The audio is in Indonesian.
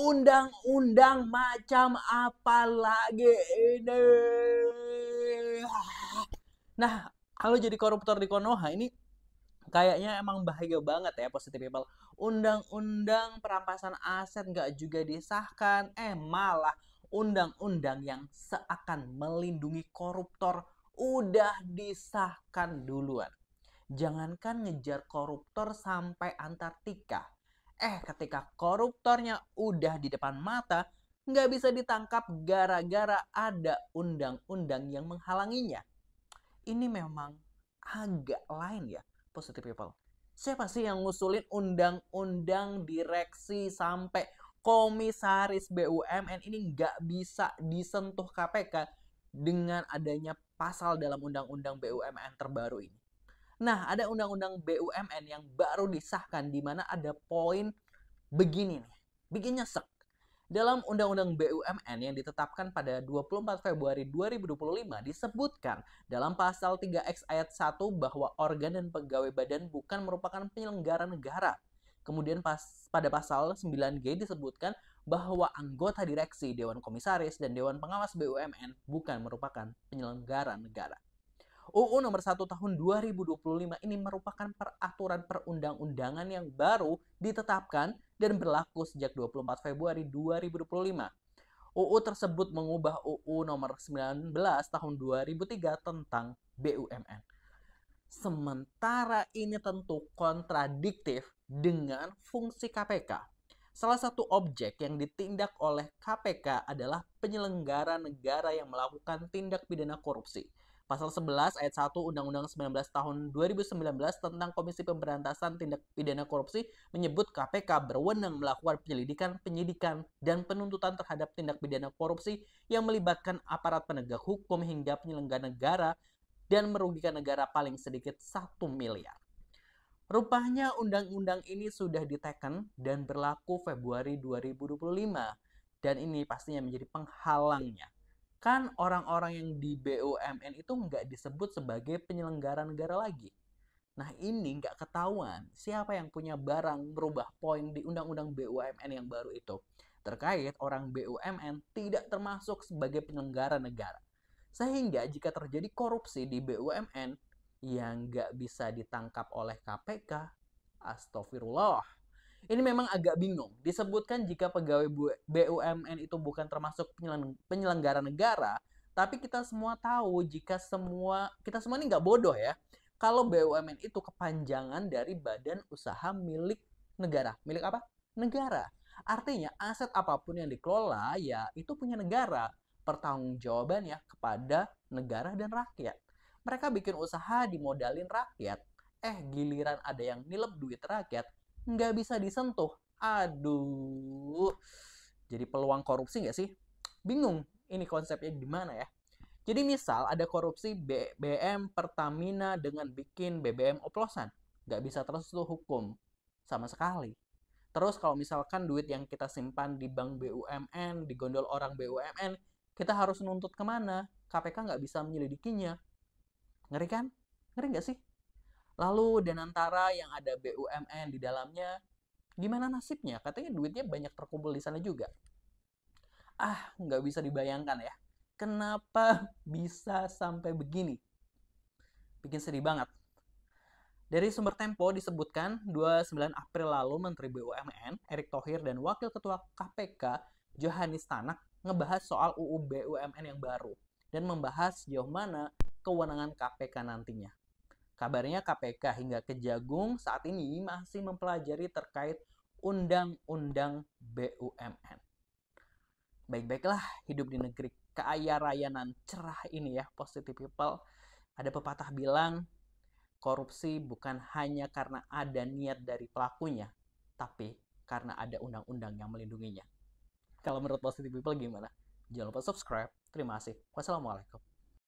undang-undang macam apa lagi ini? Nah, kalau jadi koruptor di Konoha ini kayaknya emang bahaya banget ya, positive people. Undang-undang perampasan aset nggak juga disahkan. Malah undang-undang yang seakan melindungi koruptor udah disahkan duluan. Jangankan ngejar koruptor sampai Antartika. Ketika koruptornya udah di depan mata, nggak bisa ditangkap gara-gara ada undang-undang yang menghalanginya. Ini memang agak lain ya, positive people. Siapa sih yang ngusulin undang-undang direksi sampai komisaris BUMN ini nggak bisa disentuh KPK dengan adanya pasal dalam undang-undang BUMN terbaru ini? Nah, ada undang-undang BUMN yang baru disahkan di mana ada poin begini nih, bikin nyesek. Dalam Undang-Undang BUMN yang ditetapkan pada 24 Februari 2025 disebutkan dalam pasal 3X ayat 1 bahwa organ dan pegawai badan bukan merupakan penyelenggara negara. Kemudian pada pasal 9G disebutkan bahwa anggota direksi, Dewan Komisaris, dan Dewan Pengawas BUMN bukan merupakan penyelenggara negara. UU nomor 1 tahun 2025 ini merupakan peraturan perundang-undangan yang baru ditetapkan dan berlaku sejak 24 Februari 2025. UU tersebut mengubah UU nomor 19 tahun 2003 tentang BUMN. Sementara ini tentu kontradiktif dengan fungsi KPK. Salah satu objek yang ditindak oleh KPK adalah penyelenggara negara yang melakukan tindak pidana korupsi. Pasal 11 ayat 1 Undang-Undang 19 tahun 2019 tentang Komisi Pemberantasan Tindak Pidana Korupsi menyebut KPK berwenang melakukan penyelidikan, penyidikan, dan penuntutan terhadap tindak pidana korupsi yang melibatkan aparat penegak hukum hingga penyelenggara negara dan merugikan negara paling sedikit 1 miliar. Rupanya undang-undang ini sudah diteken dan berlaku Februari 2025. Dan ini pastinya menjadi penghalangnya. Kan orang-orang yang di BUMN itu nggak disebut sebagai penyelenggara negara lagi. Nah ini nggak ketahuan siapa yang punya barang merubah poin di Undang-Undang BUMN yang baru itu. Terkait orang BUMN tidak termasuk sebagai penyelenggara negara. Sehingga jika terjadi korupsi di BUMN yang nggak bisa ditangkap oleh KPK, astagfirullah. Ini memang agak bingung. Disebutkan jika pegawai BUMN itu bukan termasuk penyelenggara negara, tapi kita semua tahu jika kita semua ini nggak bodoh ya. Kalau BUMN itu kepanjangan dari badan usaha milik negara. Milik apa? Negara. Artinya aset apapun yang dikelola ya itu punya negara. Pertanggungjawabannya kepada negara dan rakyat. Mereka bikin usaha dimodalin rakyat. Giliran ada yang nilep duit rakyat, nggak bisa disentuh. Aduh, jadi peluang korupsi nggak sih? Bingung ini konsepnya gimana ya. Jadi misal ada korupsi BBM Pertamina dengan bikin BBM oplosan, nggak bisa terus tuh hukum sama sekali. Terus kalau misalkan duit yang kita simpan di bank BUMN, digondol orang BUMN, kita harus nuntut kemana? KPK nggak bisa menyelidikinya. Ngeri kan? Ngeri nggak sih? Lalu Danantara yang ada BUMN di dalamnya, gimana nasibnya? Katanya duitnya banyak terkumpul di sana juga. Nggak bisa dibayangkan ya. Kenapa bisa sampai begini? Bikin sedih banget. Dari sumber Tempo disebutkan 29 April lalu Menteri BUMN Erick Thohir dan Wakil Ketua KPK Johannes Tanak ngebahas soal UU BUMN yang baru dan membahas sejauh mana kewenangan KPK nantinya. Kabarnya KPK hingga Kejagung saat ini masih mempelajari terkait Undang-Undang BUMN. Baik-baiklah hidup di negeri kaya raya nan cerah ini ya, positive people. Ada pepatah bilang, korupsi bukan hanya karena ada niat dari pelakunya, tapi karena ada undang-undang yang melindunginya. Kalau menurut positive people gimana? Jangan lupa subscribe. Terima kasih. Wassalamualaikum.